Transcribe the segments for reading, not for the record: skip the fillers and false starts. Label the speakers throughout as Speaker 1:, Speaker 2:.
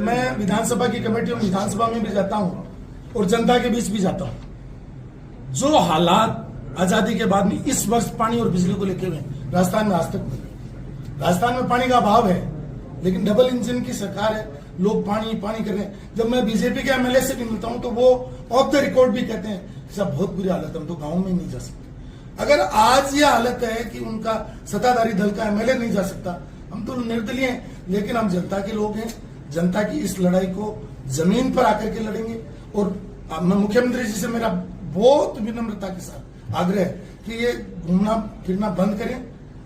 Speaker 1: मैं विधानसभा की कमेटी में विधानसभा में भी जाता हूं और जनता के बीच भी जाता हूं। जो हालात आजादी के बाद में इस वर्ष पानी और बिजली को लेकर हुए राजस्थान में आज तक नहीं। राजस्थान में पानी का अभाव है, लेकिन डबल इंजन की सरकार है, लोग पानी पानी कर रहे हैं। जब मैं बीजेपी के एमएलए से भी मिलता हूं तो वो ऑफ द रिकॉर्ड भी कहते हैं सब बहुत बुरी हालत है, हम तो गाँव में नहीं जा सकते। अगर आज ये हालत है कि उनका सत्ताधारी दल का एमएलए नहीं जा सकता, हम तो निर्दलीय हैं, लेकिन हम जनता के लोग हैं। जनता की इस लड़ाई को जमीन पर आकर के लड़ेंगे। और मैं मुख्यमंत्री जी से मेरा बहुत विनम्रता के साथ आग्रह है कि ये घूमना फिरना बंद करें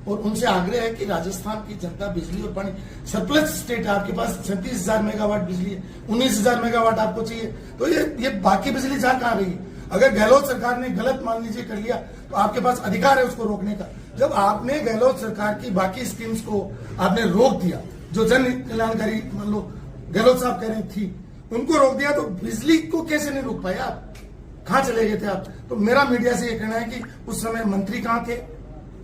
Speaker 1: और उनसे आग्रह है कि राजस्थान की जनता बिजली और पानी सरप्लस स्टेट है, आपके पास 37,000 मेगावाट बिजली है, 19,000 मेगावाट आपको चाहिए, तो ये बाकी बिजली जा कहां रही? अगर गहलोत सरकार ने गलत मान लीजिए कर लिया तो आपके पास अधिकार है उसको रोकने का। जब आपने गहलोत सरकार की बाकी स्कीम्स को आपने रोक दिया, जो जन कल्याणकारी मान लो गहलोत साहब कह रहे थी, उनको रोक दिया, तो बिजली को कैसे नहीं रोक पाए आप? कहां चले गए थे आप? तो मेरा मीडिया से यह कहना है कि उस समय मंत्री कहां थे,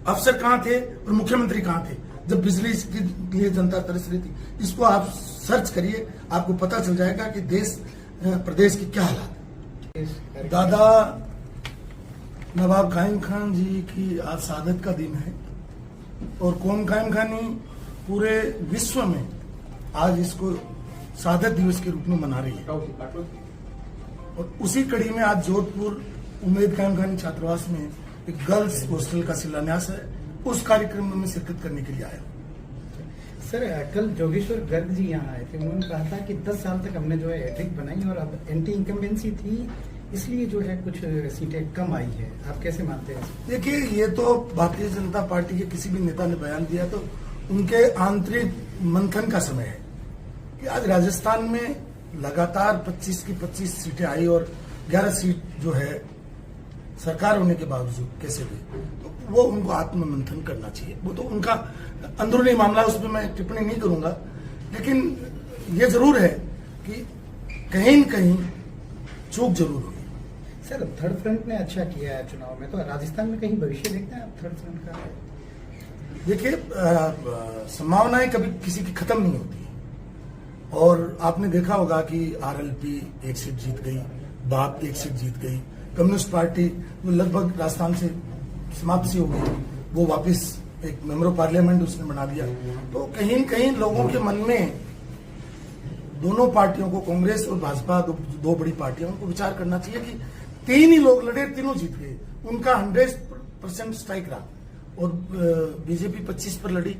Speaker 1: अफसर कहां थे और मुख्यमंत्री कहां थे जब बिजली के लिए जनता तरस रही थी? इसको आप सर्च करिए, आपको पता चल जाएगा कि देश प्रदेश की क्या हालात है। दादा नवाब कायम खान जी की आज शहादत का दिन है और कौम कायम खानी पूरे विश्व में आज इसको शहादत दिवस के रूप में मना रही है। और उसी कड़ी में आज जोधपुर उम्मेद कायम खानी छात्रावास में एक गर्ल्स हॉस्टल का शिलान्यास है। उस कार्यक्रम में मैं शिरकत करने के लिए आया।
Speaker 2: सर, कल जोगेश्वर गर्ग जी यहाँ आए थे, उन्होंने कहा था कि 10 साल तक हमने जो है हैट्रिक बनाई और अब एंटी इनकम्बेंसी थी, इसलिए जो है कुछ सीटें कम आई है। आप कैसे मानते हैं?
Speaker 1: देखिए, ये तो भारतीय जनता पार्टी के किसी भी नेता ने बयान दिया तो उनके आंतरिक मंथन का समय है कि आज राजस्थान में लगातार 25 की 25 सीटें आई और 11 सीट जो है सरकार होने के बावजूद कैसे हुई, तो वो उनको आत्म मंथन करना चाहिए। वो तो उनका अंदरूनी मामला, उस पर मैं टिप्पणी नहीं करूंगा, लेकिन ये जरूर है कि कहीं न कहीं चूक जरूर हुई।
Speaker 2: सर, थर्ड फ्रंट ने अच्छा किया है चुनाव में, तो राजस्थान में कहीं भविष्य देखते हैं आप थर्ड फ्रंट का?
Speaker 1: देखिए, संभावनाएं कभी किसी की खत्म नहीं होती और आपने देखा होगा कि आरएलपी एक सीट जीत गई, बाप एक सीट जीत गई, कम्युनिस्ट पार्टी जो लगभग राजस्थान से समाप्त सी हो गई, वो वापस एक मेंबर ऑफ पार्लियामेंट उसने बना दिया। तो कहीं न कहीं लोगों के मन में दोनों पार्टियों को, कांग्रेस और भाजपा, दो बड़ी पार्टियों को विचार करना चाहिए कि 3 ही लोग लड़े, तीनों जीत गए, उनका 100% स्ट्राइक रहा और बीजेपी 25 पर लड़ी,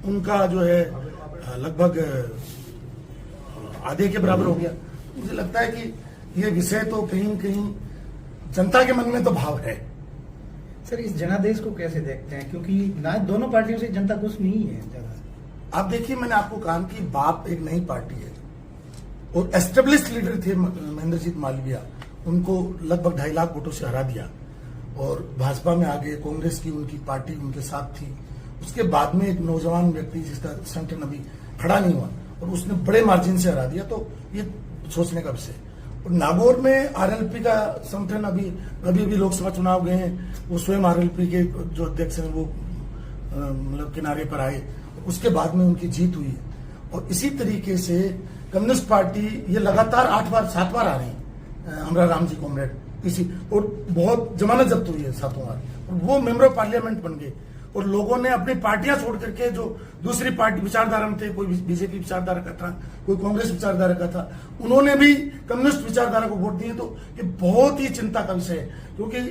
Speaker 1: उनका जो है लगभग आधे के बराबर हो गया। मुझे लगता है कि ये विषय तो कहीं न कहीं जनता के मन में तो भाव है।
Speaker 2: सर, इस जनादेश को कैसे देखते हैं, क्योंकि ना दोनों पार्टियों से जनता खुश नहीं है ज्यादा?
Speaker 1: आप देखिए, मैंने आपको कहा कि बाप एक नई पार्टी है और एस्टेब्लिश्ड लीडर थे महेंद्रजीत मालवीय, उनको लगभग 2.5 लाख वोटों से हरा दिया और भाजपा में आ गए। कांग्रेस की उनकी पार्टी उनके साथ थी। उसके बाद में एक नौजवान व्यक्ति जिसका संगठन अभी खड़ा नहीं हुआ और उसने बड़े मार्जिन से हरा दिया, तो ये सोचने का विषय। और नागौर में आरएलपी का संगठन अभी भी लोकसभा चुनाव गए हैं, वो स्वयं आरएलपी के जो अध्यक्ष हैं वो मतलब किनारे पर आए, उसके बाद में उनकी जीत हुई। और इसी तरीके से कम्युनिस्ट पार्टी ये लगातार 7 बार आ रही है, हमरा राम जी कॉमरेड इसी, और बहुत जमानत जब्त हुई है 7 बार, और वो मेंबर ऑफ पार्लियामेंट बन गए। और लोगों ने अपनी पार्टियां छोड़ करके जो दूसरी पार्टी विचारधारा में थे, कोई बीजेपी विचारधारा का था, कोई कांग्रेस विचारधारा का था, उन्होंने भी कम्युनिस्ट विचारधारा को वोट दिए। तो ये बहुत ही चिंता का विषय है, क्योंकि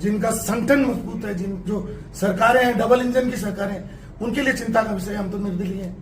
Speaker 1: जिनका संगठन मजबूत है, जो सरकारें हैं, डबल इंजन की सरकारें, उनके लिए चिंता का विषय। हम तो निर्दलीय हैं।